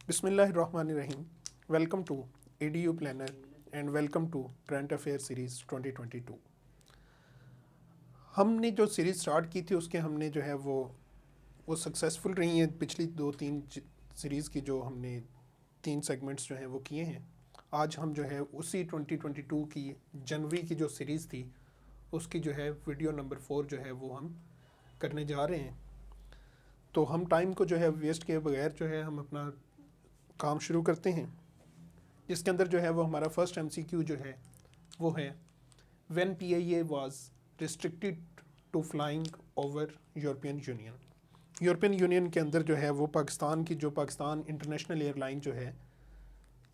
बिस्मिल्लाहिर्रहमानिर्रहीम। Welcome to ADU planner and welcome to current affair series 2022। हमने जो series start की थी उसके हमने जो है वो सक्सेसफुल रही हैं। पिछली दो तीन सीरीज़ की जो हमने 3 सेगमेंट्स जो हैं वो किए हैं। आज हम जो है उसी 2022 की जनवरी की जो सीरीज़ थी उसकी जो है वीडियो नंबर 4 जो है वो हम करने जा रहे हैं। तो हम टाइम को जो है वेस्ट किए बगैर जो है हम अपना काम शुरू करते हैं। इसके अंदर जो है वो हमारा फर्स्ट एमसीक्यू जो है वो है when PIA was restricted to flying over European Union. European Union के अंदर जो है वो पाकिस्तान इंटरनेशनल एयरलाइन जो है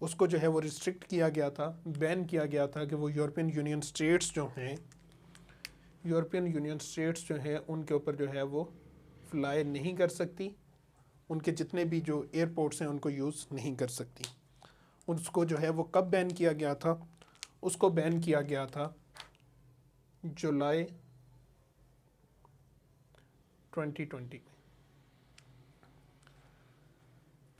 उसको जो है वो रिस्ट्रिक्ट किया गया था, बैन किया गया था कि वो यूरोपियन यूनियन स्टेट्स जो हैं उनके ऊपर जो है वो फ्लाई नहीं कर सकती, उनके जितने भी जो एयरपोर्ट्स हैं उनको यूज़ नहीं कर सकती। उसको जो है वो कब बैन किया गया था? उसको बैन किया गया था जुलाई 2020 में।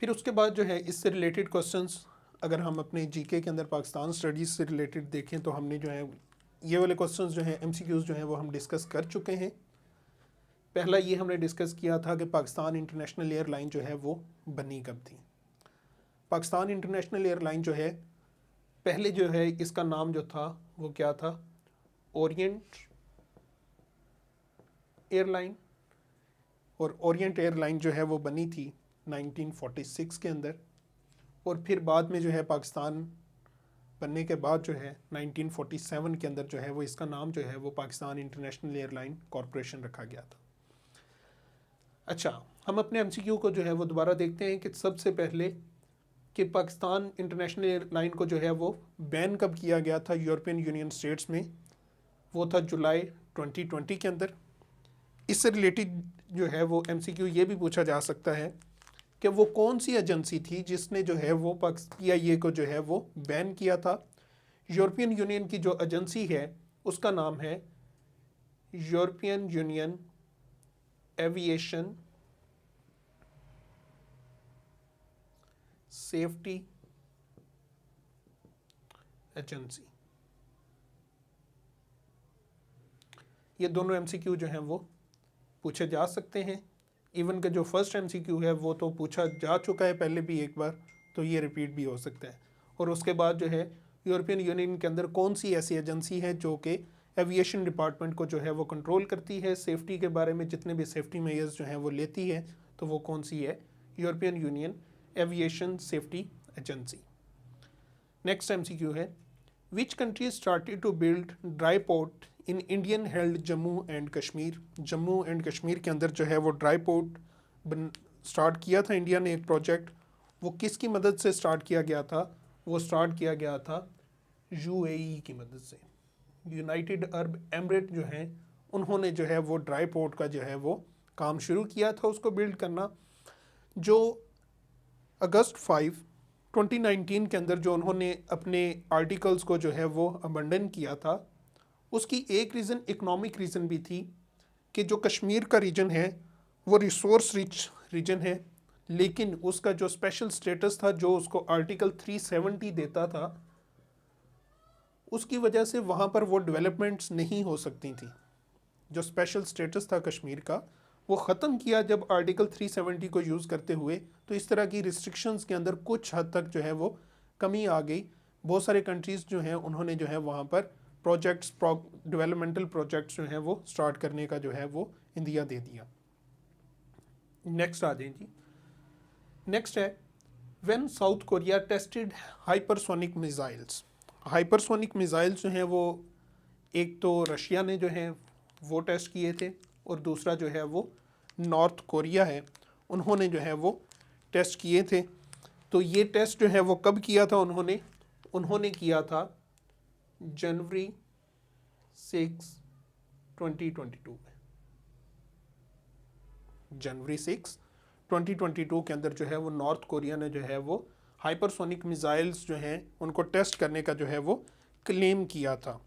फिर उसके बाद जो है इससे रिलेटेड क्वेश्चंस अगर हम अपने जीके के अंदर पाकिस्तान स्टडीज़ से रिलेटेड देखें तो हमने जो है ये वाले क्वेश्चंस जो हैं एमसीक्यूज़ जो हैं वो हम डिस्कस कर चुके हैं। पहला ये हमने डिस्कस किया था कि पाकिस्तान इंटरनेशनल एयरलाइन जो है वो बनी कब थी। पाकिस्तान इंटरनेशनल एयरलाइन जो है पहले जो है इसका नाम जो था वो क्या था? Orient airline. और ओरिएंट एयरलाइन जो है वो बनी थी 1946 के अंदर। और फिर बाद में जो है पाकिस्तान बनने के बाद जो है 1947 के अंदर जो है वो इसका नाम जो है वो पाकिस्तान इंटरनेशनल एयरलाइन कॉरपोरेशन रखा गया था। अच्छा, हम अपने एमसीक्यू को जो है वो दोबारा देखते हैं कि सबसे पहले कि पाकिस्तान इंटरनेशनल एयरलाइन को जो है वो बैन कब किया गया था यूरोपियन यूनियन स्टेट्स में? वो था जुलाई 2020 के अंदर। इससे रिलेटेड जो है वो एमसीक्यू ये भी पूछा जा सकता है कि वो कौन सी एजेंसी थी जिसने जो है वो पीआईए को जो है वो बैन किया था। यूरोपियन यूनियन की जो एजेंसी है उसका नाम है European Union Aviation Safety agency. ये दोनों एमसीक्यू जो हैं वो पूछे जा सकते हैं। इवन के जो फर्स्ट एमसीक्यू है वो तो पूछा जा चुका है पहले भी एक बार, तो ये रिपीट भी हो सकता है। और उसके बाद जो है यूरोपियन यूनियन के अंदर कौन सी ऐसी एजेंसी है जो कि एविएशन डिपार्टमेंट को जो है वो कंट्रोल करती है, सेफ्टी के बारे में जितने भी सेफ्टी मेजर्स जो हैं वो लेती है, तो वो कौन सी है? European Union Aviation Safety Agency. Next MCQ है which country started to build dry port in Indian held Jammu and Kashmir. Jammu and Kashmir के अंदर जो है वो ड्राई पोर्ट स्टार्ट किया था इंडिया ने एक प्रोजेक्ट। वो किसकी मदद से स्टार्ट किया गया था? वो स्टार्ट किया गया था यूएई की मदद से। यूनाइटेड अरब एमिरेट जो हैं उन्होंने जो है वो ड्राई पोर्ट का जो है वो काम शुरू किया था उसको बिल्ड करना। जो अगस्त 5 2019 के अंदर जो उन्होंने अपने आर्टिकल्स को जो है वो अबंडन किया था, उसकी एक रीज़न इकोनॉमिक रीज़न भी थी कि जो कश्मीर का रीजन है वो रिसोर्स रिच रीजन है, लेकिन उसका जो स्पेशल स्टेटस था जो उसको आर्टिकल 370 देता था, उसकी वजह से वहाँ पर वो डेवलपमेंट्स नहीं हो सकती थी। जो स्पेशल स्टेटस था कश्मीर का वो ख़त्म किया जब आर्टिकल 370 को यूज़ करते हुए, तो इस तरह की रिस्ट्रिक्शंस के अंदर कुछ हद तक जो है वो कमी आ गई। बहुत सारे कंट्रीज़ जो हैं उन्होंने जो है वहाँ पर डेवलपमेंटल प्रोजेक्ट्स जो हैं वो स्टार्ट करने का जो है वो इंदिया दे दिया। नेक्स्ट आ जाए जी। नेक्स्ट है when south Korea tested hypersonic missiles. Hypersonic missiles जो हैं वो एक तो रशिया ने जो है वो टेस्ट किए थे और दूसरा जो है वो नॉर्थ कोरिया है, उन्होंने जो है वो टेस्ट किए थे। तो ये टेस्ट जो है वो कब किया था उन्होंने किया था जनवरी 6 2022 में। जनवरी 6 2022 के अंदर जो है वो नॉर्थ कोरिया ने जो है वो हाइपरसोनिक मिसाइल्स जो हैं उनको टेस्ट करने का जो है वो क्लेम किया था।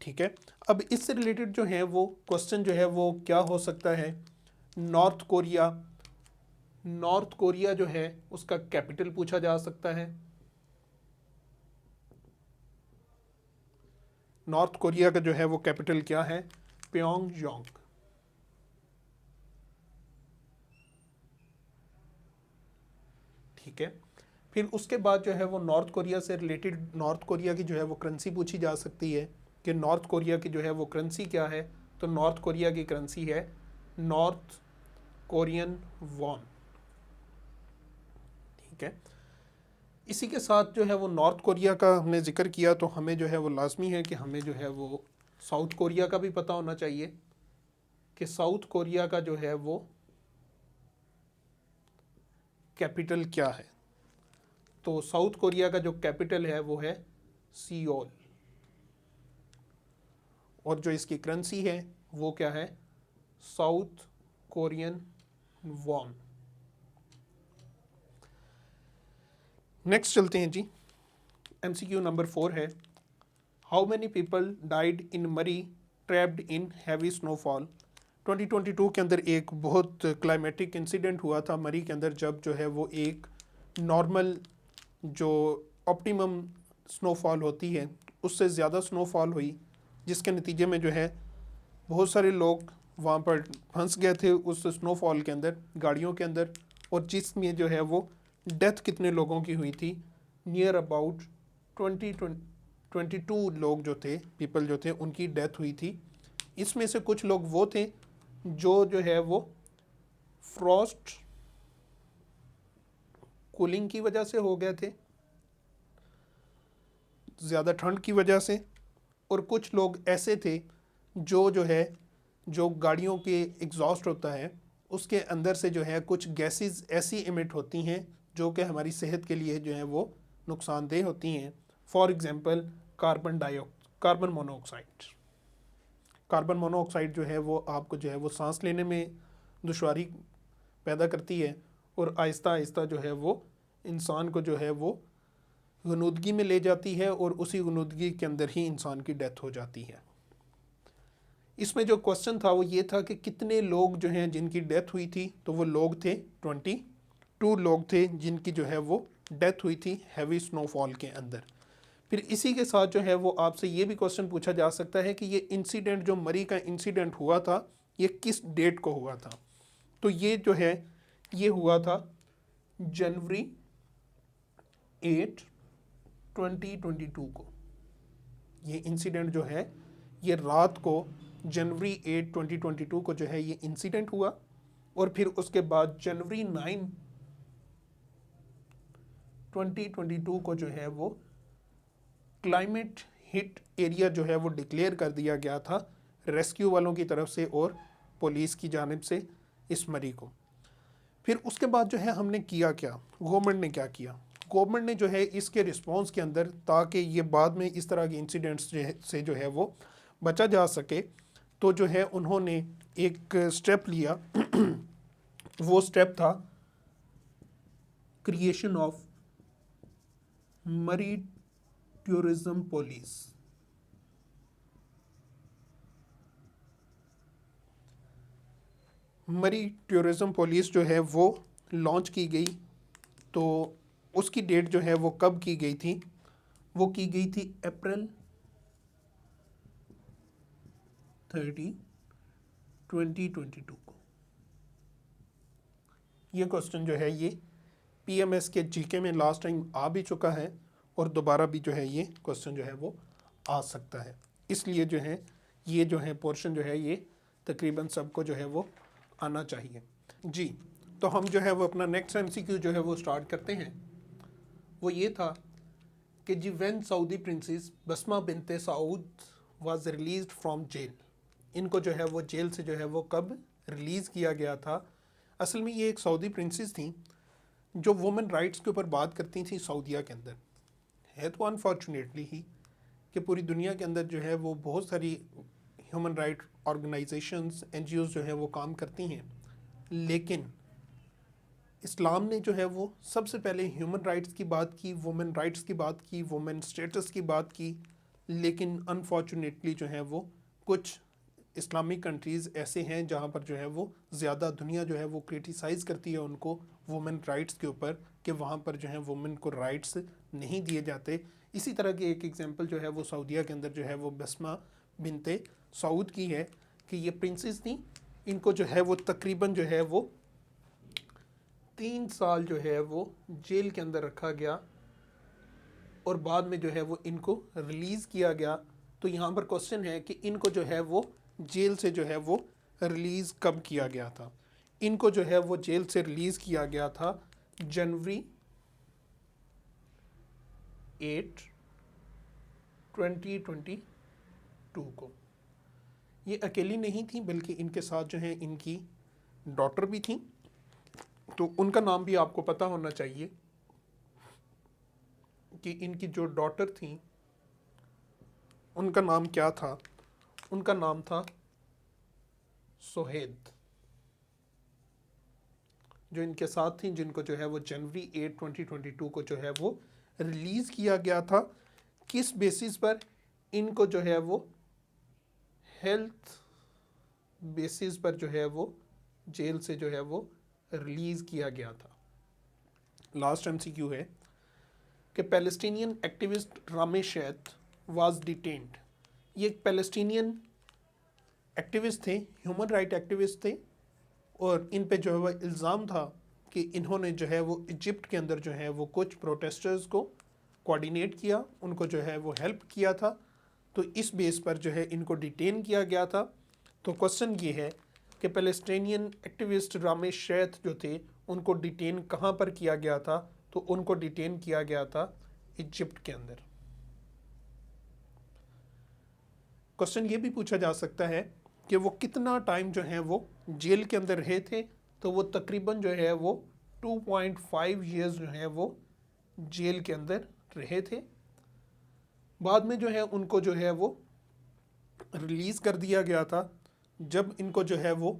ठीक है, अब इससे रिलेटेड जो है वो क्वेश्चन जो है वो क्या हो सकता है? नॉर्थ कोरिया नॉर्थ कोरिया जो है उसका कैपिटल पूछा जा सकता है। नॉर्थ कोरिया का जो है वो कैपिटल क्या है? प्योंगयांग। ठीक है। फिर उसके बाद जो है वो नॉर्थ कोरिया से रिलेटेड नॉर्थ कोरिया की जो है वो करेंसी पूछी जा सकती है कि नॉर्थ कोरिया की जो है वो करेंसी क्या है। तो नॉर्थ कोरिया की करेंसी है नॉर्थ कोरियन वॉन। ठीक है। इसी के साथ जो है वो नॉर्थ कोरिया का हमने जिक्र किया, तो हमें जो है वो लाजमी है कि हमें जो है वो साउथ कोरिया का भी पता होना चाहिए कि साउथ कोरिया का जो है वो कैपिटल क्या है। तो साउथ कोरिया का जो कैपिटल है वो है सियोल, और जो इसकी करेंसी है वो क्या है? South Korean von. नेक्स्ट चलते हैं जी। एमसीक्यू नंबर 4 है, how many people died in मरी ट्रैप्ड इन हैवी स्नोफॉल। 2022 के अंदर एक बहुत क्लाइमेटिक इंसिडेंट हुआ था मरी के अंदर, जब जो है वो एक नॉर्मल जो ऑप्टिमम स्नोफॉल होती है उससे ज़्यादा स्नोफॉल हुई, जिसके नतीजे में जो है बहुत सारे लोग वहाँ पर फंस गए थे उस स्नोफॉल के अंदर, गाड़ियों के अंदर, और जिसमें जो है वो डेथ कितने लोगों की हुई थी? नियर अबाउट 22 लोग जो थे, पीपल जो थे, उनकी डेथ हुई थी। इसमें से कुछ लोग वो थे जो है वो फ्रॉस्ट कूलिंग की वजह से हो गए थे, ज़्यादा ठंड की वजह से, और कुछ लोग ऐसे थे जो है जो गाड़ियों के एग्जॉस्ट होता है उसके अंदर से जो है कुछ गैसेस ऐसी इमिट होती हैं जो कि हमारी सेहत के लिए जो है वो नुकसानदेह होती हैं। For example carbon monoxide. Carbon monoxide जो है वो आपको जो है वो सांस लेने में दुश्वारी पैदा करती है, और आहिस्ता आहिस्ता जो है वो इंसान को जो है वो गनूदगी में ले जाती है, और उसी गनूदगी के अंदर ही इंसान की डेथ हो जाती है। इसमें जो क्वेश्चन था वो ये था कि कितने लोग जो हैं जिनकी डेथ हुई थी, तो वो लोग थे 22 लोग थे जिनकी जो है वो डेथ हुई थी हैवी स्नोफॉल के अंदर। फिर इसी के साथ जो है वो आपसे ये भी क्वेश्चन पूछा जा सकता है कि ये इंसिडेंट जो मरी का इंसिडेंट हुआ था ये किस डेट को हुआ था। तो ये जो है ये हुआ था जनवरी 8, 2022 को। ये इंसिडेंट जो है ये रात को जनवरी 8, 2022 को जो है ये इंसिडेंट हुआ, और फिर उसके बाद जनवरी 9, 2022 को जो है वो क्लाइमेट हिट एरिया जो है वो डिक्लेयर कर दिया गया था रेस्क्यू वालों की तरफ से और पुलिस की जानिब से इस मरी को। फिर उसके बाद जो है हमने किया क्या, गवर्नमेंट ने क्या किया? गवर्नमेंट ने जो है इसके रिस्पॉन्स के अंदर, ताकि ये बाद में इस तरह के इंसिडेंट्स से जो है वो बचा जा सके, तो जो है उन्होंने एक स्टेप लिया। वो स्टेप था क्रिएशन ऑफ मरी टूरिज्म पुलिस। मरी टूरिज्म पुलिस जो है वो लॉन्च की गई। तो उसकी डेट जो है वो कब की गई थी? वो की गई थी अप्रैल 30, 2022 को। ये क्वेश्चन जो है ये पीएमएस के जीके में लास्ट टाइम आ भी चुका है, और दोबारा भी जो है ये क्वेश्चन जो है वो आ सकता है। इसलिए जो है ये जो है पोर्शन जो है ये तकरीबन सबको जो है वो आना चाहिए जी। तो हम जो है वो अपना नेक्स्ट एमसीक्यू जो है वो स्टार्ट करते हैं। वो ये था कि जी when Saudi princess Basma Bint Saud was released from jail, इनको जो है वो जेल से जो है वो कब रिलीज़ किया गया था? असल में ये एक सऊदी प्रिंसेस थी जो वुमेन राइट्स के ऊपर बात करती थी सऊदीया के अंदर। है तो अनफॉर्चुनेटली ही कि पूरी दुनिया के अंदर जो है वो बहुत सारी ह्यूमन राइट ऑर्गेनाइजेशंस, एनजीओज जो है वो काम करती हैं, लेकिन इस्लाम ने जो है वो सबसे पहले ह्यूमन राइट्स की बात की, वुमेन राइट्स की बात की, वुमेन स्टेटस की बात की। लेकिन अनफॉर्चुनेटली जो है वो कुछ इस्लामिक कंट्रीज़ ऐसे हैं जहाँ पर जो है वो ज़्यादा दुनिया जो है वो क्रिटिसाइज़ करती है उनको वुमेन राइट्स के ऊपर कि वहाँ पर जो है वुमेन को राइट्स नहीं दिए जाते। इसी तरह की एक एग्जांपल जो है वो सऊदीया के अंदर जो है वो बसमा बिनते सऊद की है कि ये प्रिंसेस थी, इनको जो है वो तकरीबन जो है वो 3 साल जो है वो जेल के अंदर रखा गया और बाद में जो है वो इनको रिलीज़ किया गया। तो यहाँ पर क्वेश्चन है कि इनको जो है वो जेल से जो है वो रिलीज़ कब किया गया था। इनको जो है वो जेल से रिलीज़ किया गया था जनवरी 8, 2022 को। ये अकेली नहीं थी बल्कि इनके साथ जो है इनकी डॉटर भी थी, तो उनका नाम भी आपको पता होना चाहिए कि इनकी जो डॉटर थी उनका नाम क्या था। उनका नाम था सोहेद, जो इनके साथ थी, जिनको जो है वो जनवरी 8, 2022 को जो है वो रिलीज़ किया गया था। किस बेसिस पर? इनको जो है वो हेल्थ बेसिस पर जो है वो जेल से जो है वो रिलीज़ किया गया था। लास्ट एमसीक्यू है कि Palestinian activist Ramy Shaath was detained. ये एक पैलेस्टीनियन एक्टिविस्ट थे, ह्यूमन राइट एक्टिविस्ट थे, और इन पे जो है वो इल्ज़ाम था कि इन्होंने जो है वो इजिप्ट के अंदर जो है वो कुछ प्रोटेस्टर्स को कोऑर्डिनेट किया, उनको जो है वो हेल्प किया था। तो इस बेस पर जो है इनको डिटेन किया गया था। तो क्वेश्चन ये है कि पैलेस्टीनियन एक्टिविस्ट रामेश शैथ जो थे उनको डिटेन कहाँ पर किया गया था? तो उनको डिटेन किया गया था इजिप्ट के अंदर। क्वेश्चन ये भी पूछा जा सकता है कि वो कितना टाइम जो है वो जेल के अंदर रहे थे? तो वो तकरीबन जो है वो 2.5 ईयर्स जो है वो जेल के अंदर रहे थे। बाद में जो है उनको जो है वो रिलीज़ कर दिया गया था। जब इनको जो है वो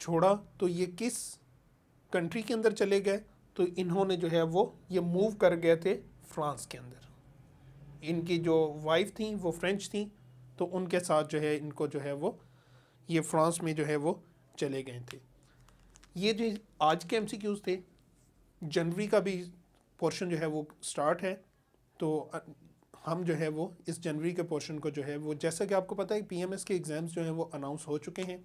छोड़ा तो ये किस कंट्री के अंदर चले गए? तो इन्होंने जो है वो ये मूव कर गए थे फ्रांस के अंदर। इनकी जो वाइफ थी वो फ्रेंच थी, तो उनके साथ जो है इनको जो है वो ये फ्रांस में जो है वो चले गए थे। ये जो आज के एमसीक्यूज़ थे, जनवरी का भी पोर्शन जो है वो स्टार्ट है। तो हम जो है वो इस जनवरी के पोर्शन को जो है वो, जैसा कि आपको पता है पीएमएस के एग्ज़ाम्स जो हैं वो अनाउंस हो चुके हैं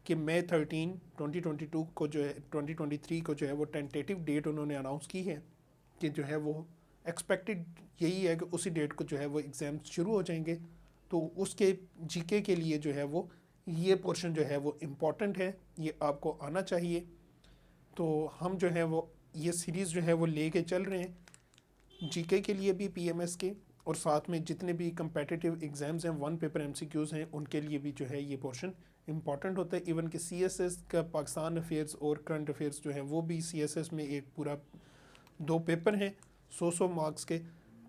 कि मई 13, 2022 को जो है 2023 को जो है वो टेंटेटिव डेट उन्होंने अनाउंस की है कि जो है वो एक्सपेक्टेड यही है कि उसी डेट को जो है वो एग्ज़ाम्स शुरू हो जाएंगे। तो उसके जीके के लिए जो है वो ये पोर्शन जो है वो इम्पॉर्टेंट है, ये आपको आना चाहिए। तो हम जो है वो ये सीरीज़ जो है वो ले के चल रहे हैं जीके के लिए भी, पीएमएस के, और साथ में जितने भी कंपेटिटिव एग्ज़ाम्स हैं, 1 पेपर एमसीक्यूज़ हैं, उनके लिए भी जो है ये पोर्शन इम्पॉर्टेंट होता है। इवन कि सीएसएस का पाकिस्तान अफेयर्स और करंट अफेयर्स जो हैं वो भी सीएसएस में एक पूरा 2 पेपर हैं 100 मार्क्स के।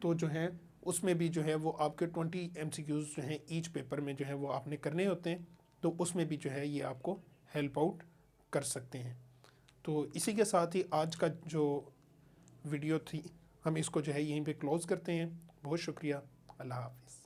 तो जो हैं उसमें भी जो है वो आपके 20 एमसीक्यूज़ जो हैं ईच पेपर में जो है वो आपने करने होते हैं। तो उसमें भी जो है ये आपको हेल्प आउट कर सकते हैं। तो इसी के साथ ही आज का जो वीडियो थी हम इसको जो है यहीं पे क्लोज़ करते हैं। बहुत शुक्रिया। अल्लाह हाफ़िज़।